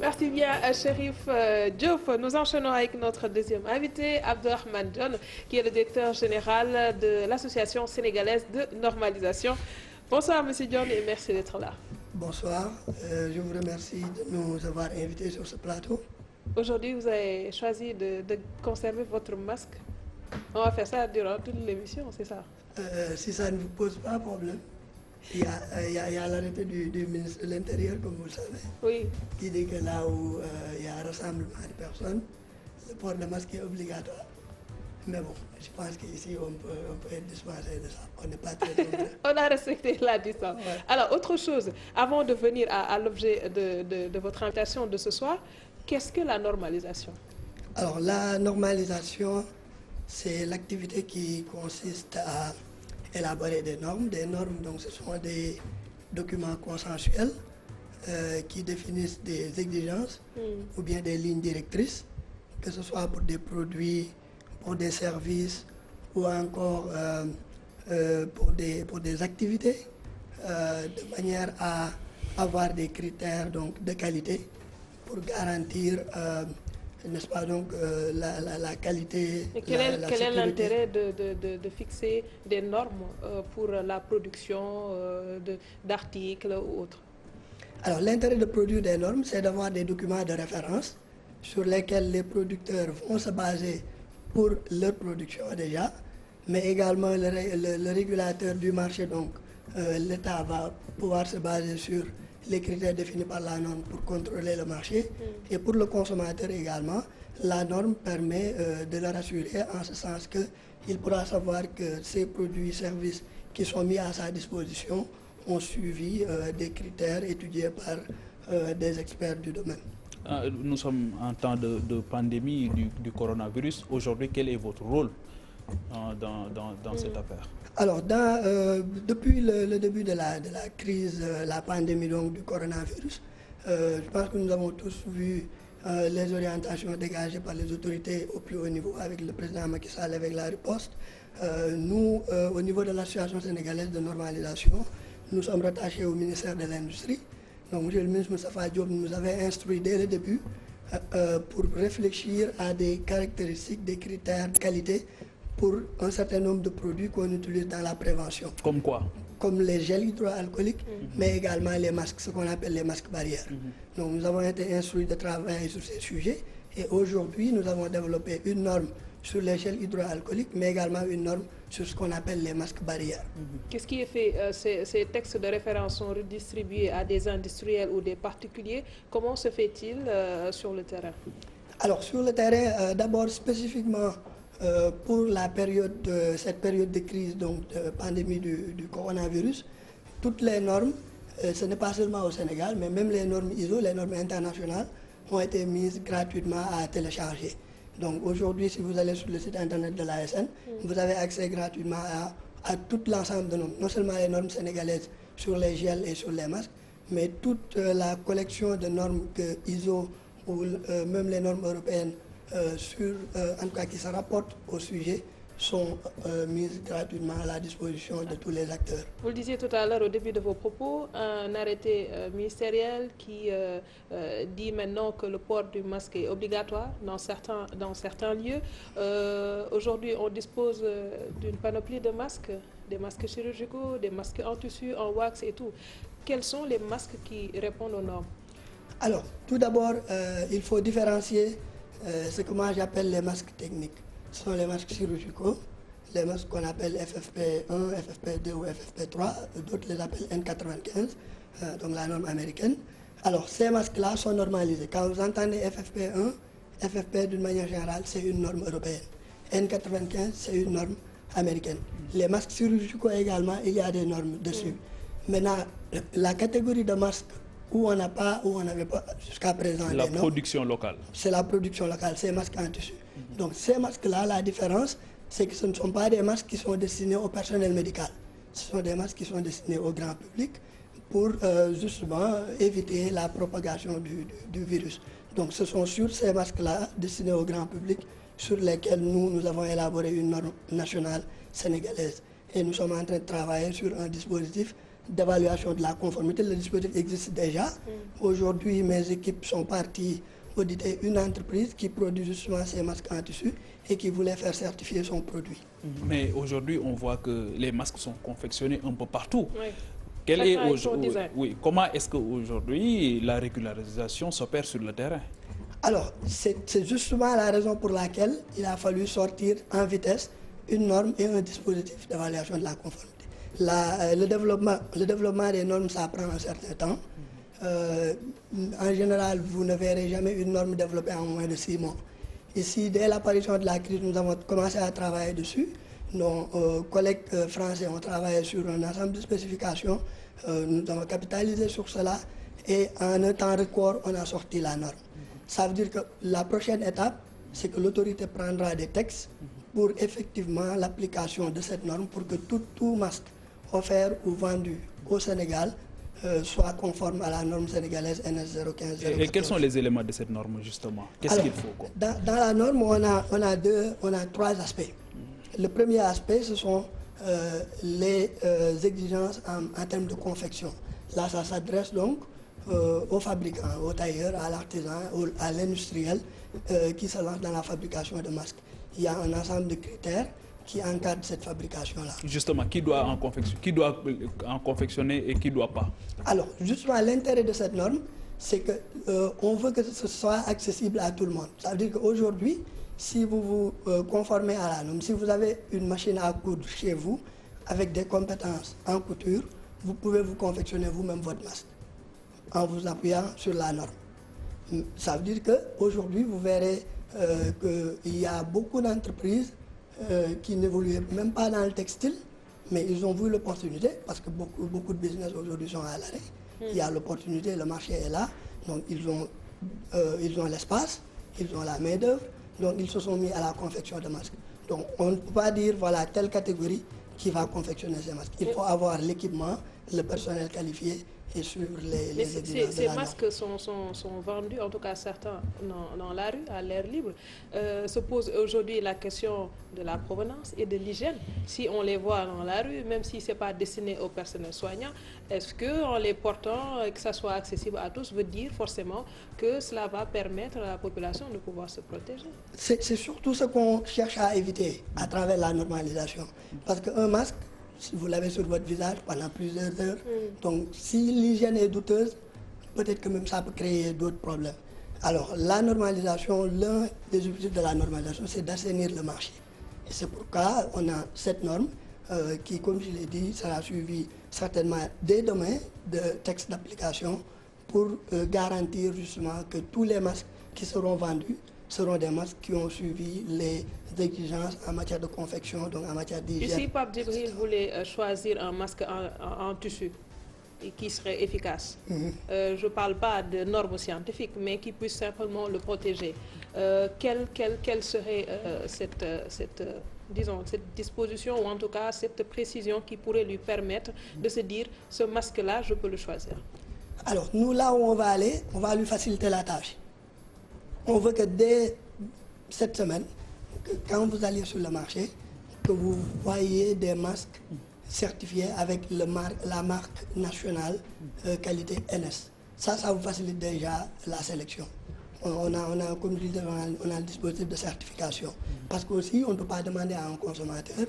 Merci bien, Chérif Diop. Nous enchaînons avec notre deuxième invité, Abderrahmane Dione, qui est le directeur général de l'Association sénégalaise de normalisation. Bonsoir, Monsieur Dione, et merci d'être là. Bonsoir, je vous remercie de nous avoir invités sur ce plateau. Aujourd'hui, vous avez choisi de conserver votre masque. On va faire ça durant toute l'émission, c'est ça? Si ça ne vous pose pas problème, il y a l'arrêté du ministre de l'Intérieur, comme vous le savez, oui, qui dit que là où il y a un rassemblement de personnes, le port de masque est obligatoire. Mais bon, je pense qu'ici, on peut être dispensé de ça. On n'est pas très nombreux. On a respecté la distance. Ouais. Alors, autre chose, avant de venir à l'objet de votre invitation de ce soir, qu'est-ce que la normalisation? Alors, la normalisation, c'est l'activité qui consiste à élaborer des normes. Des normes, donc, ce sont des documents consensuels qui définissent des exigences ou bien des lignes directrices, que ce soit pour des produits, pour des services ou encore pour des activités, de manière à avoir des critères donc, de qualité pour garantir, n'est-ce pas, donc, la qualité. Et quel est l'intérêt de fixer des normes pour la production d'articles ou autres? Alors, l'intérêt de produire des normes, c'est d'avoir des documents de référence sur lesquels les producteurs vont se baser pour leur production déjà, mais également le régulateur du marché, donc l'État va pouvoir se baser sur les critères définis par la norme pour contrôler le marché. Et pour le consommateur également, la norme permet de le rassurer en ce sens qu'il pourra savoir que ces produits et services qui sont mis à sa disposition ont suivi des critères étudiés par des experts du domaine. Nous sommes en temps de pandémie du coronavirus. Aujourd'hui, quel est votre rôle dans cette affaire? Alors, depuis le début de la crise, la pandémie donc, du coronavirus, je pense que nous avons tous vu les orientations dégagées par les autorités au plus haut niveau avec le président Macky Sall, avec la riposte. Nous, au niveau de l'Association sénégalaise de normalisation, nous sommes rattachés au ministère de l'Industrie. Donc, M. le ministre Moustapha Diop nous avait instruit dès le début pour réfléchir à des caractéristiques, des critères de qualité pour un certain nombre de produits qu'on utilise dans la prévention. Comme quoi? Comme les gels hydroalcooliques, mais également les masques, ce qu'on appelle les masques barrières. Donc nous avons été instruits de travailler sur ces sujets et aujourd'hui nous avons développé une norme sur les gels hydroalcooliques, mais également une norme sur ce qu'on appelle les masques barrières. Qu'est-ce qui est fait? Ces textes de référence sont redistribués à des industriels ou des particuliers. Comment se fait-il sur le terrain? Alors sur le terrain, d'abord spécifiquement pour cette période de crise, donc de pandémie du coronavirus, toutes les normes, ce n'est pas seulement au Sénégal, mais même les normes ISO, les normes internationales, ont été mises gratuitement à télécharger. Donc aujourd'hui, si vous allez sur le site internet de l'ASN, vous avez accès gratuitement à tout l'ensemble de normes, non seulement les normes sénégalaises sur les gels et sur les masques, mais toute la collection de normes que ISO ou même les normes européennes en tout cas qui se rapportent au sujet, sont mises gratuitement à la disposition de tous les acteurs. Vous le disiez tout à l'heure au début de vos propos, un arrêté ministériel qui dit maintenant que le port du masque est obligatoire dans certains lieux. Aujourd'hui, on dispose d'une panoplie de masques, des masques chirurgicaux, des masques en tissu, en wax et tout. Quels sont les masques qui répondent aux normes? Alors, tout d'abord, il faut différencier ce que moi j'appelle les masques techniques. Ce sont les masques chirurgicaux, les masques qu'on appelle FFP1, FFP2 ou FFP3, d'autres les appellent N95, donc la norme américaine. Alors ces masques-là sont normalisés. Quand vous entendez FFP1, FFP d'une manière générale, c'est une norme européenne. N95, c'est une norme américaine. Les masques chirurgicaux également, il y a des normes dessus. Maintenant, la catégorie de masques où on n'a pas, où on n'avait pas jusqu'à présent. La production locale. C'est la production locale, ces masques en tissu. Donc ces masques-là, la différence, c'est que ce ne sont pas des masques qui sont destinés au personnel médical. Ce sont des masques qui sont destinés au grand public pour justement éviter la propagation du virus. Donc ce sont sur ces masques-là, destinés au grand public, sur lesquels nous avons élaboré une norme nationale sénégalaise. Et nous sommes en train de travailler sur un dispositif d'évaluation de la conformité. Le dispositif existe déjà. Aujourd'hui, mes équipes sont parties auditer une entreprise qui produit justement ces masques en tissu et qui voulait faire certifier son produit. Mais aujourd'hui, on voit que les masques sont confectionnés un peu partout. Oui. Oui, comment est-ce qu'aujourd'hui la régularisation s'opère sur le terrain? Alors, c'est justement la raison pour laquelle il a fallu sortir en vitesse une norme et un dispositif d'évaluation de la conformité. Le développement des normes, ça prend un certain temps. En général, vous ne verrez jamais une norme développée en moins de 6 mois. Ici, dès l'apparition de la crise, nous avons commencé à travailler dessus. Nos collègues français ont travaillé sur un ensemble de spécifications. Nous avons capitalisé sur cela et en un temps record, on a sorti la norme. Ça veut dire que la prochaine étape, c'est que l'autorité prendra des textes pour effectivement l'application de cette norme pour que tout masque offert ou vendu au Sénégal soit conforme à la norme sénégalaise NS 015. Et quels sont les éléments de cette norme justement? Qu'est-ce qu'il faut quoi? Dans la norme, on a 3 aspects. Le premier aspect, ce sont les exigences en termes de confection. Là, ça s'adresse donc aux fabricants, aux tailleurs, à l'artisan, à l'industriel qui se lance dans la fabrication de masques. Il y a un ensemble de critères qui encadrent cette fabrication-là. Justement, qui doit en confectionner et qui ne doit pas? Alors, justement, l'intérêt de cette norme, c'est qu'on veut que ce soit accessible à tout le monde. Ça veut dire qu'aujourd'hui, si vous vous conformez à la norme, si vous avez une machine à coudre chez vous, avec des compétences en couture, vous pouvez vous confectionner vous-même votre masque en vous appuyant sur la norme. Ça veut dire qu'aujourd'hui, vous verrez qu'il y a beaucoup d'entreprises qui n'évoluaient même pas dans le textile, mais ils ont vu l'opportunité, parce que beaucoup de business aujourd'hui sont à l'arrêt. Il y a l'opportunité, le marché est là, donc ils ont l'espace, ils ont la main-d'œuvre, donc ils se sont mis à la confection de masques. Donc on ne peut pas dire, voilà, telle catégorie qui va confectionner ces masques. Il faut avoir l'équipement, le personnel qualifié et suivre les exigences. Ces masques sont vendus, en tout cas certains, dans la rue, à l'air libre. Se pose aujourd'hui la question de la provenance et de l'hygiène. Si on les voit dans la rue, même si ce n'est pas destiné au personnel soignant, est-ce qu'en les portant, que ça soit accessible à tous, veut dire forcément que cela va permettre à la population de pouvoir se protéger? C'est surtout ce qu'on cherche à éviter à travers la normalisation. Parce qu'un masque, si vous l'avez sur votre visage pendant plusieurs heures, donc si l'hygiène est douteuse, peut-être que même ça peut créer d'autres problèmes. Alors la normalisation, l'un des objectifs de la normalisation, c'est d'assainir le marché. Et c'est pourquoi on a cette norme qui, comme je l'ai dit, sera suivie certainement dès demain de textes d'application pour garantir justement que tous les masques qui seront vendus seront des masques qui ont suivi les exigences en matière de confection, donc en matière d'hygiène. Ici, Pape Djibril voulait choisir un masque en tissu et qui serait efficace. Je ne parle pas de normes scientifiques, mais qui puisse simplement le protéger. Quelle serait cette disposition, ou en tout cas cette précision qui pourrait lui permettre de se dire, ce masque-là, je peux le choisir? Alors, nous, là où on va aller, on va lui faciliter la tâche. On veut que dès cette semaine, quand vous allez sur le marché, que vous voyez des masques certifiés avec la marque nationale qualité NS. Ça vous facilite déjà la sélection. On a, comme je disais, on a un dispositif de certification. Parce qu'aussi, on ne peut pas demander à un consommateur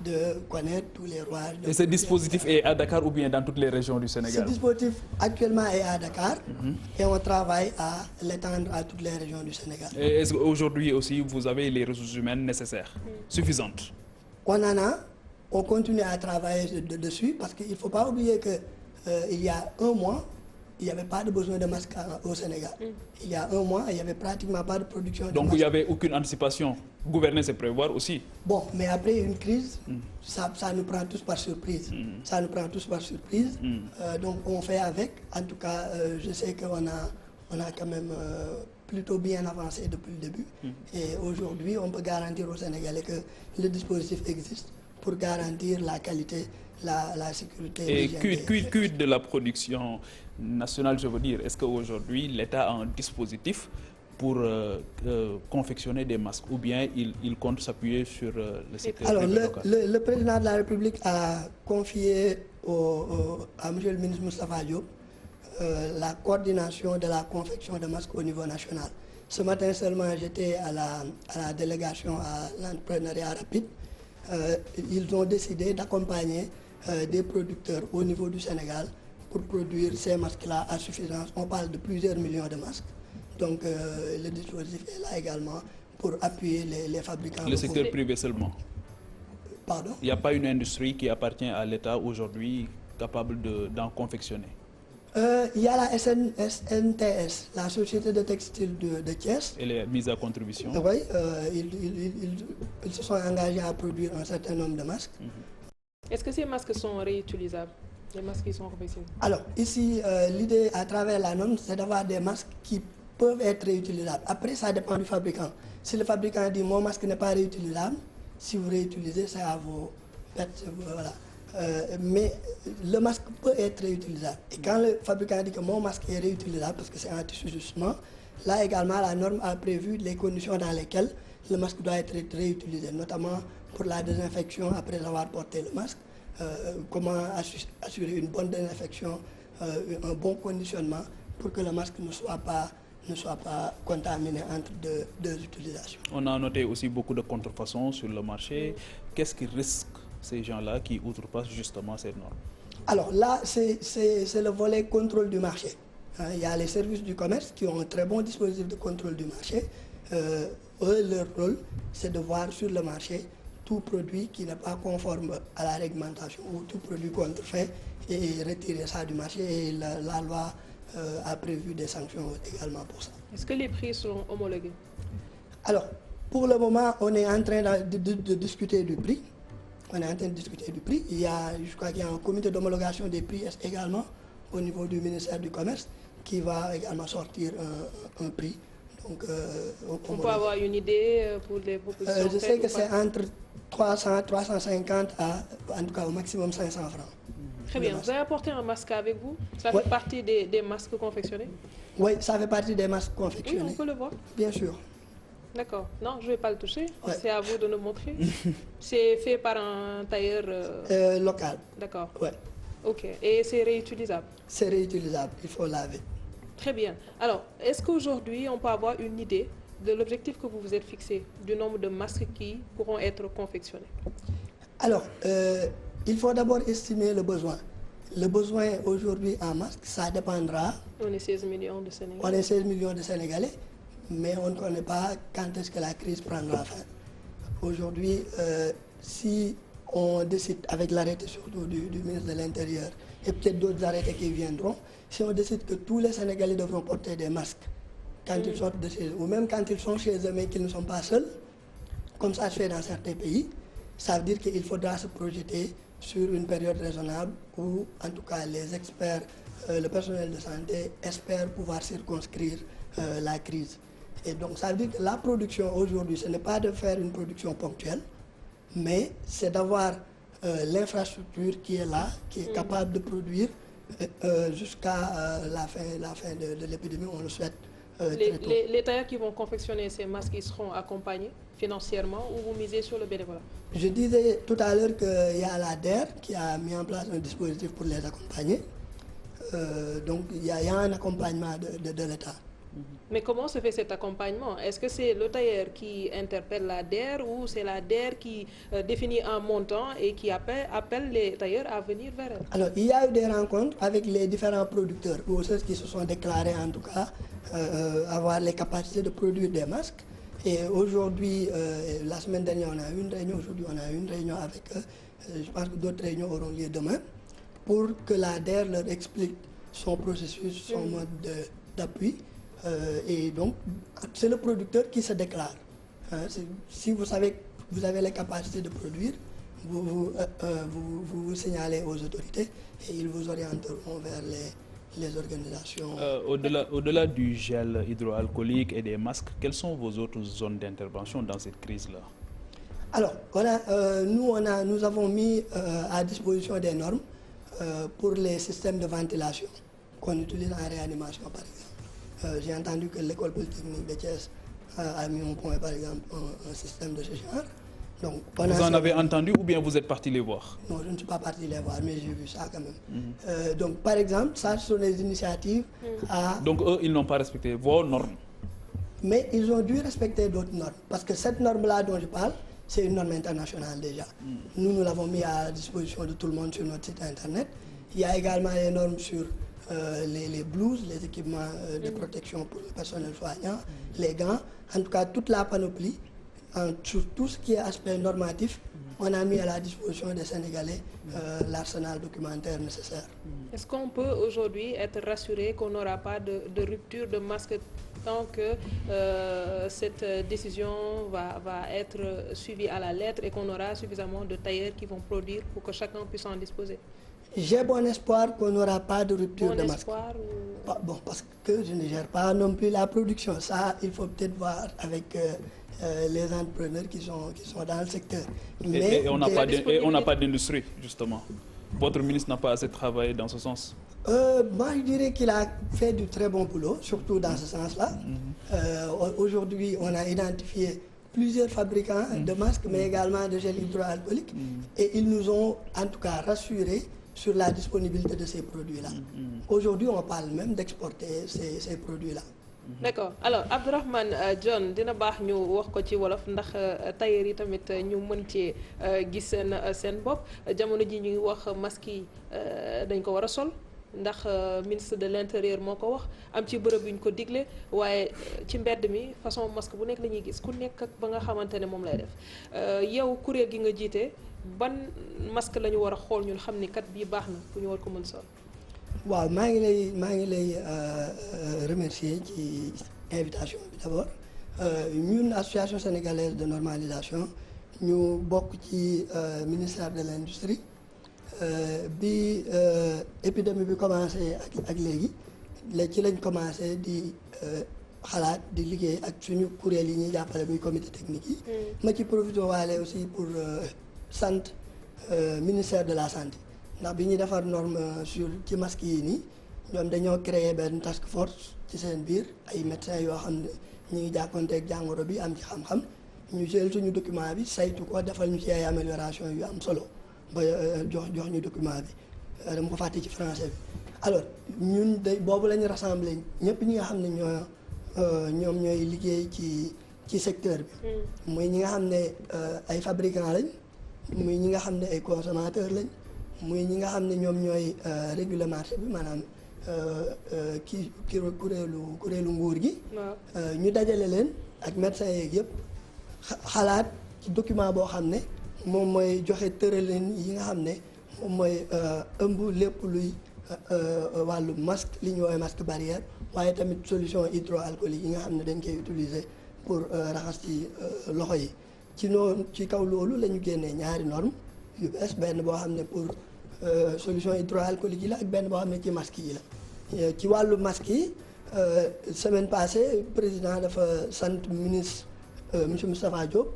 de connaître tous les rouages. Et ce dispositif est à Dakar ou bien dans toutes les régions du Sénégal? Ce dispositif actuellement est à Dakar et on travaille à l'étendre à toutes les régions du Sénégal. Et est-ce qu'aujourd'hui aussi, vous avez les ressources humaines nécessaires, suffisantes? On en a, on continue à travailler dessus parce qu'il ne faut pas oublier qu'il y a un mois, il n'y avait pas de besoin de masques au Sénégal. Il y a un mois, il n'y avait pratiquement pas de production de masques. Donc il n'y avait aucune anticipation. Gouverner, c'est prévoir aussi. Bon, mais après une crise, ça nous prend tous par surprise. Ça nous prend tous par surprise. Donc on fait avec. En tout cas, je sais qu'on a quand même plutôt bien avancé depuis le début. Et aujourd'hui, on peut garantir aux Sénégalais que le dispositif existe pour garantir la qualité, la sécurité. Et quid de la production nationale, je veux dire? Est-ce qu'aujourd'hui, l'État a un dispositif pour confectionner des masques, ou bien il compte s'appuyer sur le secteur privé local? Le président de la République a confié à monsieur le ministre Moustapha Diop la coordination de la confection de masques au niveau national. Ce matin seulement, j'étais à la délégation à l'entrepreneuriat rapide. Ils ont décidé d'accompagner des producteurs au niveau du Sénégal pour produire ces masques-là à suffisance. On parle de plusieurs millions de masques. Donc le dispositif est là également pour appuyer les fabricants. Le secteur privé seulement? Pardon? Il n'y a pas une industrie qui appartient à l'État aujourd'hui capable d'en confectionner? Il y a la SNTS, la Société de textile de Thiès. Elle est mise à contribution? Oui, ils se sont engagés à produire un certain nombre de masques. Est-ce que ces masques sont réutilisables, les masques qui sont confectionnés? Alors, ici, l'idée à travers la norme, c'est d'avoir des masques qui peuvent être réutilisables. Après, ça dépend du fabricant. Si le fabricant dit « mon masque n'est pas réutilisable », si vous réutilisez, c'est à vos pertes. Voilà. Mais le masque peut être réutilisable. Et quand le fabricant dit que mon masque est réutilisable, parce que c'est un tissu justement, là également la norme a prévu les conditions dans lesquelles le masque doit être réutilisé, notamment pour la désinfection après avoir porté le masque, comment assurer une bonne désinfection, un bon conditionnement pour que le masque ne soit pas contaminé entre deux utilisations. On a noté aussi beaucoup de contrefaçons sur le marché. Qu'est-ce qui risque ces gens-là qui outrepassent justement ces normes? Alors là, c'est le volet contrôle du marché. Il y a les services du commerce qui ont un très bon dispositif de contrôle du marché. Eux, leur rôle, c'est de voir sur le marché tout produit qui n'est pas conforme à la réglementation ou tout produit contrefait et retirer ça du marché. Et la loi a prévu des sanctions également pour ça. Est-ce que les prix sont homologués? Alors, pour le moment, on est en train de discuter du prix. On est en train de discuter du prix. Je crois qu'il y a un comité d'homologation des prix également au niveau du ministère du Commerce qui va également sortir un prix. Donc, on peut avoir une idée pour les propositions? Je sais que c'est entre 300, 350 à en tout cas au maximum 500 francs. Très bien. Vous avez apporté un masque avec vous? Ça fait partie des masques confectionnés? Oui, ça fait partie des masques confectionnés. Oui, on peut le voir. Bien sûr. D'accord. Non, je ne vais pas le toucher. Ouais. C'est à vous de nous montrer. C'est fait par un tailleur local. D'accord. Ouais. Ok. Et c'est réutilisable? C'est réutilisable. Il faut laver. Très bien. Alors, est-ce qu'aujourd'hui, on peut avoir une idée de l'objectif que vous vous êtes fixé, du nombre de masques qui pourront être confectionnés? Alors, il faut d'abord estimer le besoin. Le besoin aujourd'hui en masques, ça dépendra. On est 16 millions de Sénégalais. On est 16 millions de Sénégalais. Mais on ne connaît pas quand est-ce que la crise prendra fin. Aujourd'hui, si on décide, avec l'arrêté surtout du ministre de l'Intérieur, et peut-être d'autres arrêtés qui viendront, si on décide que tous les Sénégalais devront porter des masques quand ils sortent de chez eux, ou même quand ils sont chez eux mais qu'ils ne sont pas seuls, comme ça se fait dans certains pays, ça veut dire qu'il faudra se projeter sur une période raisonnable où, en tout cas, les experts, le personnel de santé espèrent pouvoir circonscrire la crise. Et donc, ça veut dire que la production aujourd'hui, ce n'est pas de faire une production ponctuelle, mais c'est d'avoir l'infrastructure qui est là, qui est capable de produire jusqu'à la fin de l'épidémie, on le souhaite. Les tailleurs qui vont confectionner ces masques, ils seront accompagnés financièrement ou vous misez sur le bénévolat? Je disais tout à l'heure qu'il y a la DER qui a mis en place un dispositif pour les accompagner. Donc, il y a un accompagnement de l'État. Mais comment se fait cet accompagnement? Est-ce que c'est le tailleur qui interpelle la DER ou c'est la DER qui définit un montant et qui appelle les tailleurs à venir vers elle? Alors, il y a eu des rencontres avec les différents producteurs, ou ceux qui se sont déclarés en tout cas avoir les capacités de produire des masques. Et aujourd'hui, la semaine dernière, on a eu une réunion, aujourd'hui on a eu une réunion avec eux. Je pense que d'autres réunions auront lieu demain pour que la DER leur explique son processus, son mode d'appui. Et donc, c'est le producteur qui se déclare. Si vous savez que vous avez les capacités de produire, vous signalez aux autorités et ils vous orienteront vers les organisations. Au-delà du gel hydroalcoolique et des masques, quelles sont vos autres zones d'intervention dans cette crise-là? Alors, nous avons mis à disposition des normes pour les systèmes de ventilation qu'on utilise en réanimation, par exemple. J'ai entendu que l'école polytechnique de Thiès a mis au point, par exemple, un système de ce genre. Donc, vous en avez entendu ou bien vous êtes parti les voir? Non, je ne suis pas parti les voir, mais j'ai vu ça quand même. Donc, par exemple, ça, ce sont des initiatives à... Donc, eux, ils n'ont pas respecté vos normes? Mais ils ont dû respecter d'autres normes. Parce que cette norme-là dont je parle, c'est une norme internationale déjà. Nous l'avons mis à la disposition de tout le monde sur notre site internet. Il y a également les normes sur les blouses, les équipements de protection pour le personnel soignant, les gants, en tout cas toute la panoplie. Sur tout ce qui est aspect normatif, on a mis à la disposition des Sénégalais l'arsenal documentaire nécessaire. Est-ce qu'on peut aujourd'hui être rassuré qu'on n'aura pas de rupture de masque tant que cette décision va être suivie à la lettre et qu'on aura suffisamment de tailleurs qui vont produire pour que chacun puisse en disposer? J'ai bon espoir qu'on n'aura pas de rupture de masque. Bon, parce que je ne gère pas non plus la production. Ça, il faut peut-être voir avec... les entrepreneurs qui sont dans le secteur. Mais on n'a pas d'industrie, justement. Votre ministre n'a pas assez travaillé dans ce sens? Moi, je dirais qu'il a fait du très bon boulot, surtout dans ce sens-là. Aujourd'hui, on a identifié plusieurs fabricants de masques, mais également de gel hydroalcoolique. Et ils nous ont, en tout cas, rassurés sur la disponibilité de ces produits-là. Aujourd'hui, on parle même d'exporter ces produits-là. D'accord alors Abdourahmane John dina baax ñu wax ko ci wolof ndax tailleur yi tamit ñu mën cee gis seen bopp jamono ji ñu ngi wax masque yi dañ ko war a sol ndax ministre de l'intérieur moo ko wax am ci bërëb yu ñu ko digle waaye ci mbedd mi façon masque bu nekk la ñuy gis ku nekk ak ba nga xamante ne moom lay def yow kuréel gi nga jiite ban masque la ñu war a xool ñun xam ni kat bii baax na pour ñu war ko mën sol. waaw maa ngi lay remercier ci invitation bi d'abord ñun association sénégalaise de normalisation ñu bokk ci ministère de l'industrie bi épidémie bi commencé ak léegi ci lañ commencé di xalaat di liggéey ak suñu kuréel yi ñuy jàppale muy comité technique yi. ma ci profité waale aussi pour sant ministère de la santé. ndax bi ñuy defar norme ci masque yi nii ñoom dañoo créer benn task force ci seen biir ay médecins yoo xam ne ñu ngi jàkkoonteeg jàngoro bi am ci xam-xam ñu jël suñu document bi saytu ko defal ñu ci ay amélioration yu am solo ba jox ñu document bi dama ko fàtte ci français bi. alors ñun de boobu la ñu rassemblé ñëpp ñi nga xam ne ñoom ñooy liggéey ci secteur bi. muy ñi nga xam ne ay fabricants lañ muy ñi nga xam ne ay consommateurs lañ. muy ñi nga xam ne ñoom ñooy réguler marché bi maanaam kuréelu nguur gi. ñu dajale leen ak médecins yeeg yëpp xalaat ci document boo xam ne moom mooy joxe tëraleen yi nga xam ne moom mooy ëmb lépp luy wàllu masque li ñu woowee masque barrière waaye tamit solution hydroalcoolique yi nga xam ne dañ koy utiliser pour raxas ci loxo yi ci kaw loolu la ñu génnee ñaari norme yu bees benn boo xam ne pour solution hydroalcoolique yi la ak benn boo xam ne ci masque yi la ci wàllu masque yi semaine passée président dafa sant ministre monsieur Moustapha Diop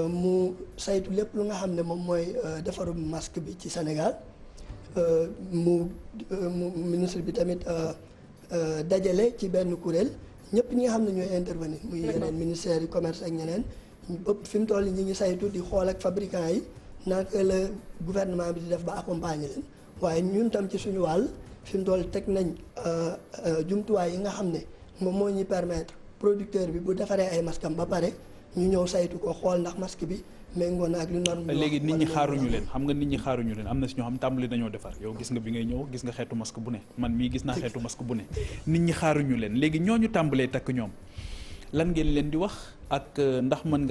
mu saytu lépp lu nga xam ne moom mooy defarum masque bi ci Sénégal mu ministre bi tamit dajale ci benn kuréel ñëpp ñi nga xam ne ñooy intervenir muy yeneen ministères yi commerce ak ñeneen ëpp fi mu toll ñi ngi saytu di xool ak fabricants yi naka la gouvernement bi di def ba accompagner leen waaye ñun tam ci suñu wàll fi mu toll teg nañ jumtuwaay yi nga xam ne moom moo ñuy permettre producteur bi bu defaree ay masque am ba pare ñu ñëw saytu ko xool ndax masque bi méngoo na ak lu norme. léegi nit ñi xaaruñu leen xam nga nit ñi xaaruñu leen am na si ñoo xam tàmbali nañoo defar yow gis nga bi ngay ñëw gis nga xeetu masque bu ne man mii gis naa xeetu masque bu ne nit ñi xaaruñu leen léegi ñooñu tàmbalee takk ñoom lan ngeen leen di wax ak ndax mën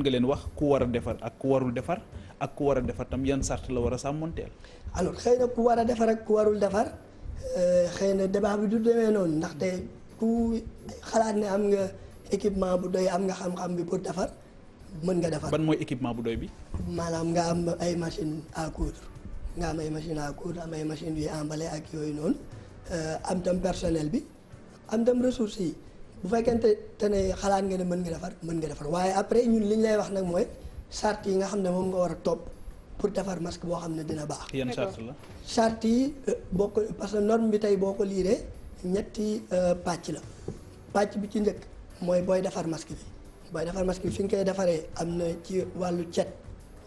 nga leen wax ku war a defar ak ku warul defar ak ku war a defar tam yan sart la war a sàmmonteel. alors xëy na ku war a defar ak ku warul defar xëy na débat bi du demee noonu ndaxte ku xalaat ne am nga équipement bu doy am nga xam-xam bi pour defar mën nga defar. ban mooy équipement bu doy bi. maanaam nga am ay machine à coudre nga am ay machine à coudre am ay machine yuy emballé ak yooyu noonu am tam personnel bi am tam ressources yi bu fekkente te ne xalaat nga ne mën nga defar waaye après ñun li ñu lay wax nag mooy. charte yi nga xam ne moom nga war a topp pour defar masque boo xam ne dina baax. yan charte la. charte yi boo ko parce que norme bi tey boo ko liiree ñetti pàcc la pàcc bi ci njëkk mooy booy defar masque bi booy defar masque bi fi nga koy defaree am na ci wàllu cet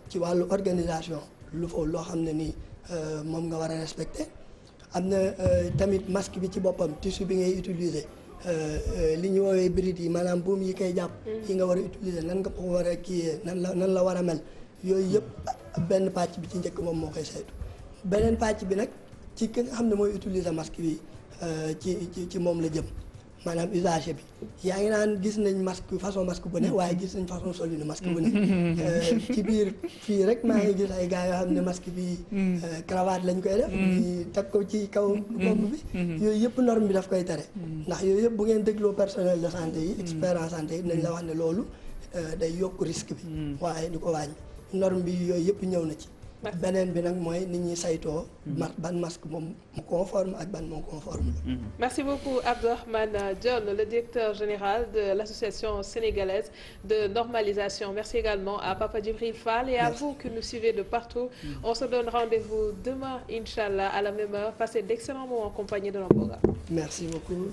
ci wàllu organisation loo xam ne nii moom nga war a respecter am na tamit masque bi ci boppam tissu bi ngay utiliser li ñu woowee bride yi maanaam buum yi koy jàpp yi nga war a utiliser nan nga ko war a kiiyee nan la war a mel yooyu yëpp benn pàcc bi ci njëkk moom moo koy saytu beneen pàcc bi nag ci ki nga xam ne mooy utiliser masque bi ci moom la jëm maanaam usager bi yaa ngi naan gis nañ masque façon masque bu ne waaye gis nañ façon solinu masque bu ne ci biir fii rek maa ngi gis ay gars yoo xam ne masque bi cravate lañ koy def ñu teg ko ci kaw bopp bi yooyu yëpp norme bi daf koy tere ndax yooyu yëpp bu ngeen dégloo personnel de santé yi expert en santé yi dinañ la wax ne loolu day yokk risque bi waaye du ko wàññi norme bi yooyu yëpp ñëw na ci beneen bi nag mooy nit ñi saytoo ban masque moom mu conforme ak ban moom conforme la. Merci beaucoup Abdourahmane Dione, le directeur général de l'association sénégalaise de normalisation. Merci également à Papa Djibril Fall et à vous qui nous suivez de partout. On se donne rendez-vous demain Inch'Allah à la même heure. Passez d'excellents moments en compagnie de nos programmes. Merci beaucoup.